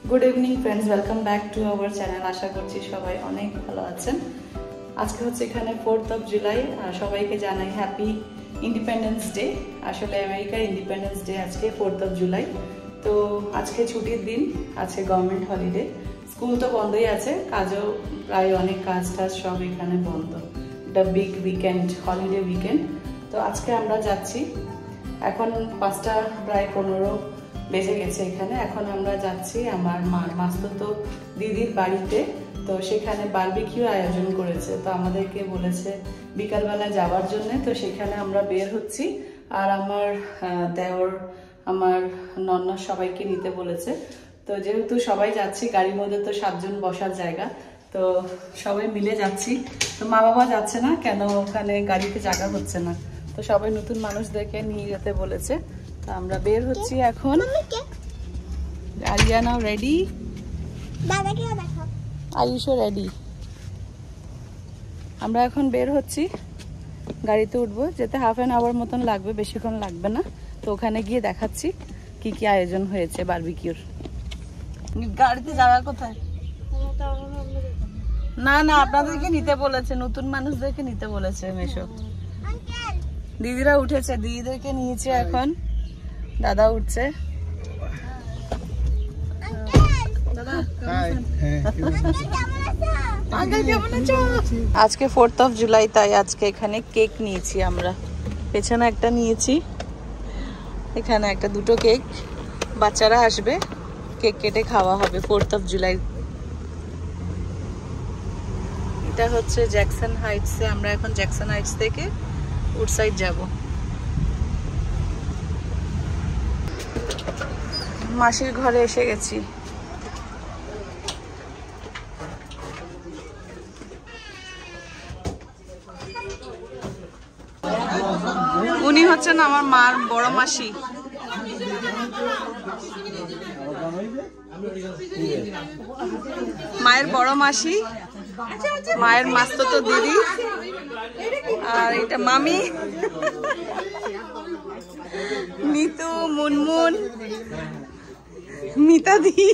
Good evening friends, welcome back to our channel. আশা করছি সবাই অনেক ভালো আছেন। আজকে হচ্ছে এখানে 4th of জুলাই, আর সবাইকে জানাই হ্যাপি ইন্ডিপেন্ডেন্স ডে। আসলে আমেরিকার ইন্ডিপেন্ডেন্স ডে আজকে 4th of জুলাই। তো আজকে ছুটির দিন, আজকে গভর্নমেন্ট হলিডে, স্কুল তো বন্ধই আছে, কাজও প্রায় অনেক কাজ টাজ সব এখানে বন্ধ। The big weekend, holiday weekend. তো আজকে আমরা যাচ্ছি, এখন 5টা প্রায় 15 বেজে গেছে এখানে। এখন আমরা যাচ্ছি আমার মাস্তুতো দিদির বাড়িতে। তো সেখানে বারবিকিউ আয়োজন করেছে, তো আমাদেরকে বলেছে বিকালবেলা যাওয়ার জন্য। তো সেখানে আমরা বের হচ্ছি, আর আমার দেওর, আমার নন্না সবাইকে নিতে বলেছে। তো যেহেতু সবাই যাচ্ছি, গাড়ির মধ্যে তো 7 জন বসার জায়গা, তো সবাই মিলে যাচ্ছি। তো মা বাবা যাচ্ছে না কেন, ওখানে গাড়িতে জায়গা হচ্ছে না, তো সবাই নতুন মানুষদেরকে নিয়ে যেতে বলেছে। তো আমরা বের হচ্ছি এখন। Ariana ready, আয়ুষও ready. আমরা এখন বের হচ্ছি, গাড়িতে উঠবো। যেতে হাফ অ্যান আওয়ার মতন লাগবে, বেশিক্ষণ লাগবে না। তো ওখানে গিয়ে দেখাচ্ছি কি কি আয়োজন হয়েছে বারবিকিউর। গাড়িতে যাওয়া কোথায়? না না, আপনাদেরকে নিতে বলেছে, নতুন মানুষদেরকে নিতে বলেছে। মেশো দিদিরা উঠেছে, দিদিদেরকে নিয়েছে এখন, দাদা উঠছে। আজকে 4th of জুলাই, তাই আজকে এখানে কেক নিয়েছি আমরা। পেছনে একটা নিয়েছি, এখানে একটা, দুটো কেক। বাচ্চারা আসবে, কেক কেটে খাওয়া হবে 4th of জুলাই। এটা হচ্ছে জ্যাকসন হাইটসে। আমরা এখন জ্যাকসন হাইটস থেকে উডসাইড যাব। মাসির ঘরে এসে গেছি। উনি হচ্ছেন আমার মার বড় মাসি। মায়ের বড় মাসি, মায়ের মাস্তুতো দিদি, আর এটা মামি মিতু, মুনমুন, মিতাদি।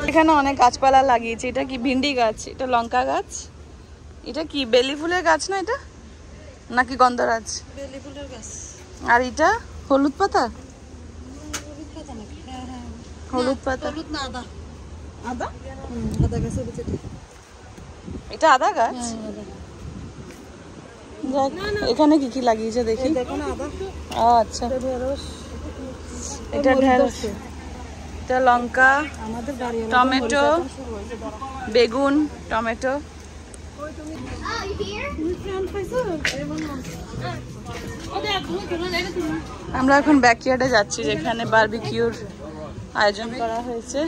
এখানে অনেক গাছপালা লাগিয়েছে। এটা কি ভিন্ডি গাছ, এটা লঙ্কা গাছ, এটা কি বেলি ফুলের গাছ না, এটা নাকি গন্ধরাজ? বেলি ফুলের গাছ। আর এটা হলুদ পাতা, হলুদ পাতা, আদা, আদা গাছ। এটা আদা গাছ। এখানে কি কি লাগিয়েছে দেখি। আচ্ছা, এটা ঢেঁড়স, এটা লঙ্কা, টমেটো, বেগুন, টমেটো। আমরা এখন ব্যাকইয়ার্ডে যাচ্ছি, যেখানে বারবিকিউর আয়োজন করা হয়েছে।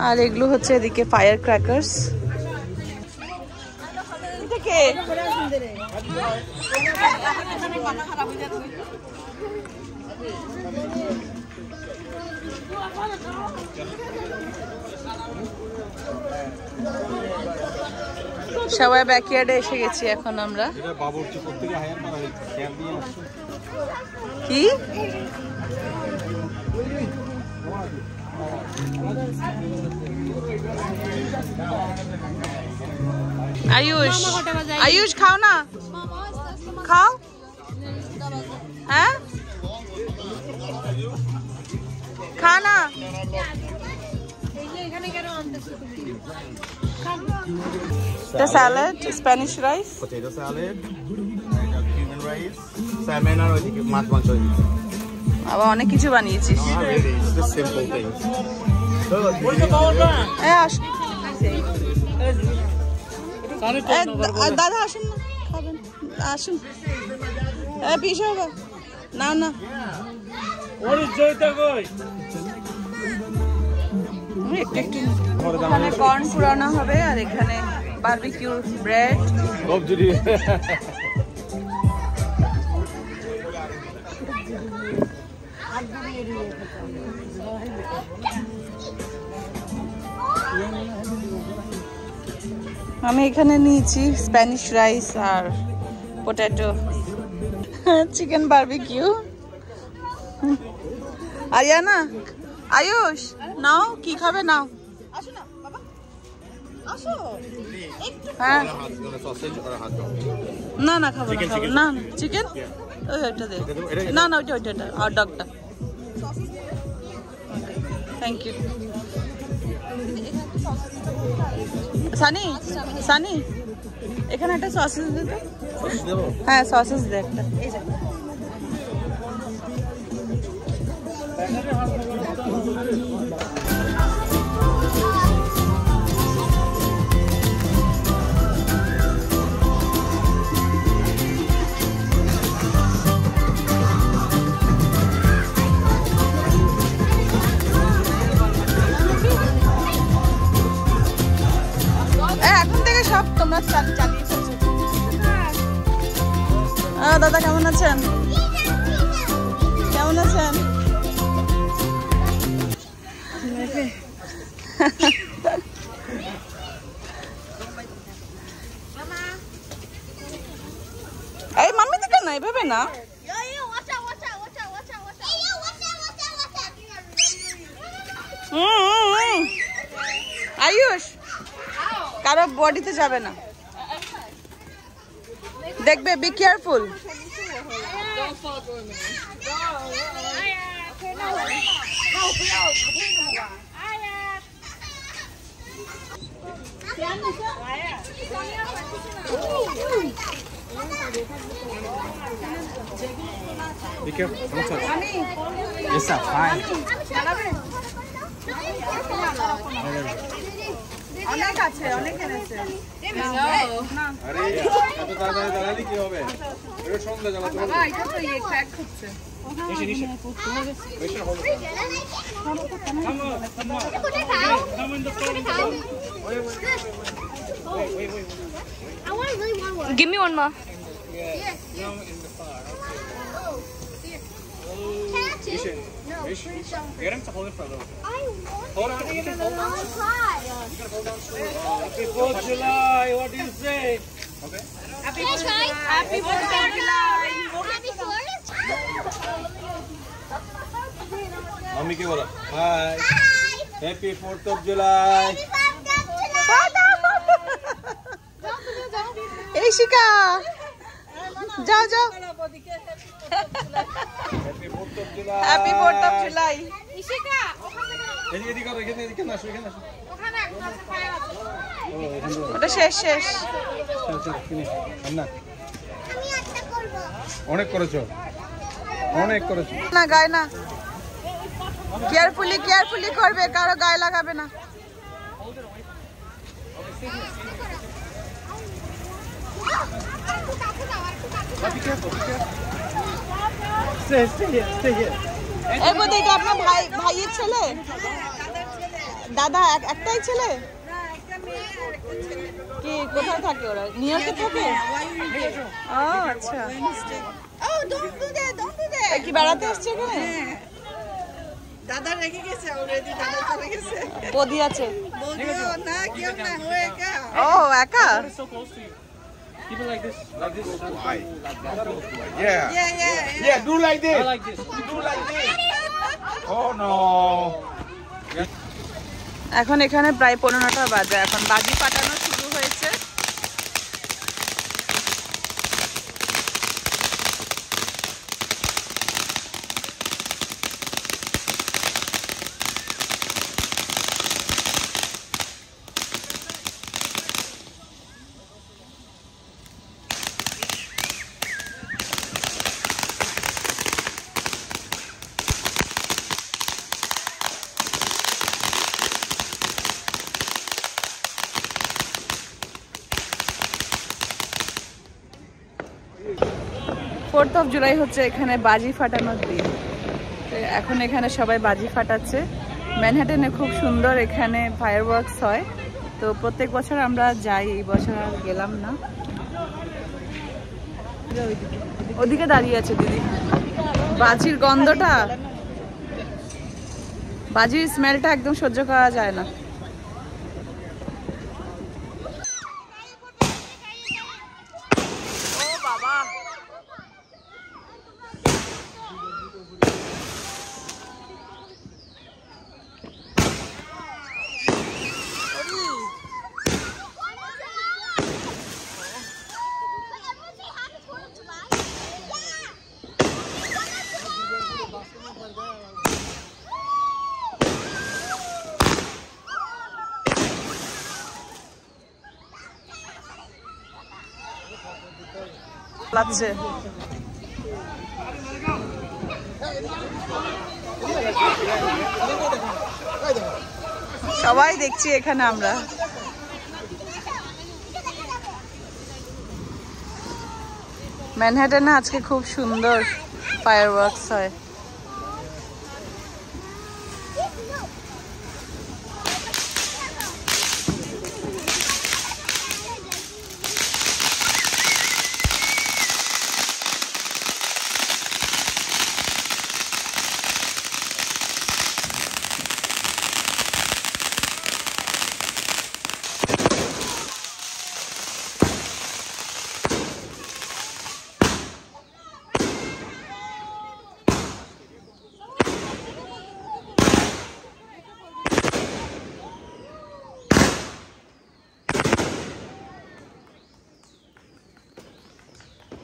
আর এগুলো হচ্ছে এদিকে ফায়ার ক্র্যাকার্স। সবাই ব্যাকইয়ার্ডে এসে গেছি এখন আমরা। কি আয়ুষ, আয়ুষ খাও না, খাও। হ্যাঁ, খা না। The salad, Spanish rice, potato salad, cumin rice, salmon আর ওইদিকে মাছ মাংস। আবার অনেক কিছু বানিয়েছিস। Just simple things. দাদা আসুন না, খাবেন, আসুন। পিস হবে না না। এখানে কর্ন পুরানো হবে, আর এখানে বারবিকিউ ব্রেড। আমি এখানে নিয়েছি স্প্যানিশ রাইস আর potato, chicken barbecue. Ariana, Ayush নাও, কি খাবে নাও? হ্যাঁ না না খাবো না, খাবো না। চিকেন ওইটা দে, না না ওইটা ওইটা আর ডগটা। Thank you. সানি, সানি এখানে একটা সসেস দে তো। হ্যাঁ সসেস দে একটা। এখন থেকে সব তোমরা চালিয়ে ফেলছো। দাদা কেমন আছেন? কেমন আছেন? এই মাম্মি দিকে না, এভাবে না। আয়ুষ কারো বডিতে যাবে না, দেখবে, be careful. Be careful. Don't touch. Yes, sir. Fine. অনেক আছে, অনেক এনেছে। আরে এত তাড়াতাড়ি দাঁড়ালি কি হবে? এটা সন্ধ্যা জ্বালা তো। বাবা এটা তো এই ক্র্যাক হচ্ছে। নিচে নিচে। বেশি হবে। Come in the front. Wait. I want really one more. Give me one more. Yeah. Now in the car. Catch it. No, Get him to hold it for a little. I want Hold on. I want to try. Happy 4th of July. What do you say? Okay. Can I try? Happy 4th of July. Happy 4th? Mommy ke bola. Hi. Hi. Happy 4th of July. Happy 4th of July. এই শিকা যাও যাও। Happy 4th of July. Happy 4th of July. Ishika, এদিকে আসো, এখানে আসো। ওখানে একটা ফায়ার আছে। ওটা শেষ শেষ। চল ফিনিশ। না আমি একটা করব। অনেক করেছো। না গায়ে না, কেয়ারফুলি করবে, কারো গায়ে লাগাবে না। Stay here. এই বোধ এটা আপনার ভাইয়ের ছেলে? দাদা একটাই ছেলে? কি কোথায় থাকে ওরা? নিউ ইয়র্কে থাকে? ও আচ্ছা। কি বেড়াতে এসছে এখানে? দাদা রেখে গেছে অলরেডি, দাদা চলে গেছে। বদি আছে? বলছো না কেউ না, ও একা। ও একা? So close to you. Keep it like this. Why? Yeah, do like this. I like this. Do like this. Oh no. এখন এখানে প্রায় 15টা বাজে, এখন বাজি ফাটানো শুরু হয়েছে। ফোর্থ অফ জুলাই হচ্ছে এখানে বাজি ফাটানোর দিন। এখন এখানে সবাই বাজি ফাটাচ্ছে। ম্যানহাটনে খুব সুন্দর এখানে ফায়ারওয়ার্কস হয়, তো প্রত্যেক বছর আমরা যাই, এই বছর আর গেলাম না। ওদিকে দাঁড়িয়ে আছে দিদি। বাজির গন্ধটা, বাজির স্মেলটা একদম সহ্য করা যায় না। সামলাচ্ছে। সবাই দেখছি এখানে আমরা। ম্যানহাটনে আজকে খুব সুন্দর ফায়ারওয়ার্কস হয়।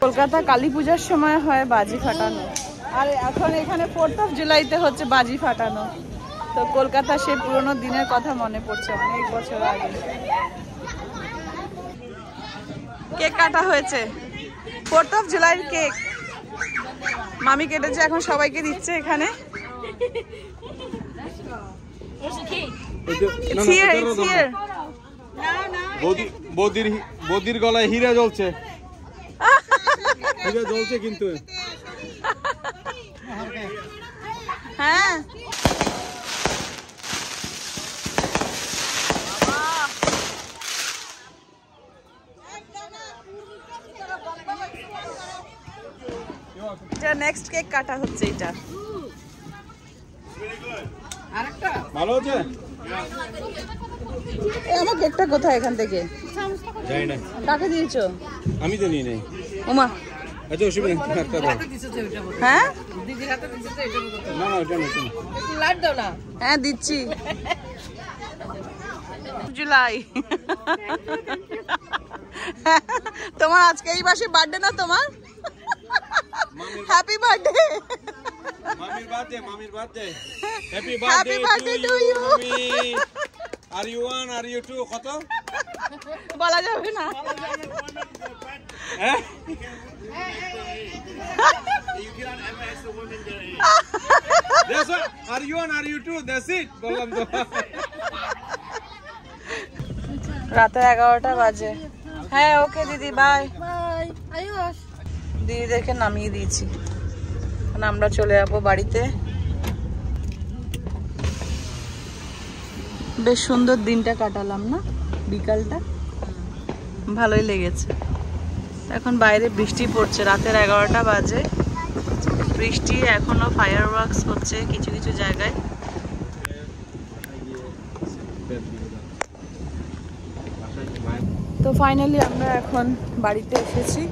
কলকাতা কালী পূজার সময় হয় বাজি ফাটানো, আর এখন এখানে 4th of জুলাইতে হচ্ছে বাজি ফাটানো। তো কলকাতা সেই পুরোনো দিনের কথা মনে পড়ছে, অনেক বছর আগে। কেক কাটা হয়েছে, 4th of জুলাইয়ের কেক মামি কেটেছে, এখন সবাইকে দিচ্ছে এখানে। বৌদির গলায় হীরা জ্বলছে, হীরা জ্বলছে কিন্তু। হ্যাঁ নেক্সট কেক কাটা হচ্ছে। এটা আরেকটা ভালো আছে। আমার কেকটা কোথায় এখান থেকে? জানি না। কাকে দিয়েছো? আমি তো নিয়ে নেই। ওমা আচ্ছা অসুবিধা নেই। হ্যাঁ না না ওটা না। লাইট দাও না। হ্যাঁ দিচ্ছি। জুলাই তোমার আজকে এই মাসে বার্থডে না তোমার? Happy birthday. মামির বার্থডে, মামির birthday. Happy happy birthday to you. আর ইউ 1 আর ইউ 2 কত বলা যাবে না। হ্যাঁ That's what. Are you 1 are you 2? That's it. বললাম তো। রাতে 11টা বাজে। হ্যাঁ ওকে দিদি বাই। বাই। আয়ুষ। দিদিদেরকে নামিয়ে দিয়েছি, আমরা চলে যাবো বাড়িতে। বেশ সুন্দর দিনটা কাটালাম না, বিকালটা ভালোই লেগেছে। এখন বাইরে বৃষ্টি পড়ছে, রাতের 11টা বাজে, বৃষ্টি এখনো ফায়ারওয়ার্কস হচ্ছে কিছু কিছু জায়গায়। তো ফাইনালি আমরা এখন বাড়িতে এসেছি।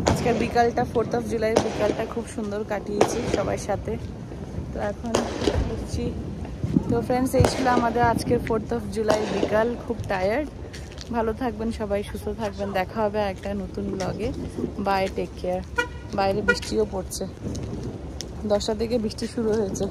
আজকের বিকালটা 4th of জুলাইয়ের বিকালটা খুব সুন্দর কাটিয়েছি সবার সাথে। তো এখন এসেছি। তো ফ্রেন্ডস এই ছিল আমাদের আজকের 4th of জুলাই বিকাল। খুব টায়ার্ড। ভালো থাকবেন সবাই, সুস্থ থাকবেন, দেখা হবে একটা নতুন ব্লগে। Bye, take care. বাইরে বৃষ্টিও পড়ছে, 10টা থেকে বৃষ্টি শুরু হয়েছে।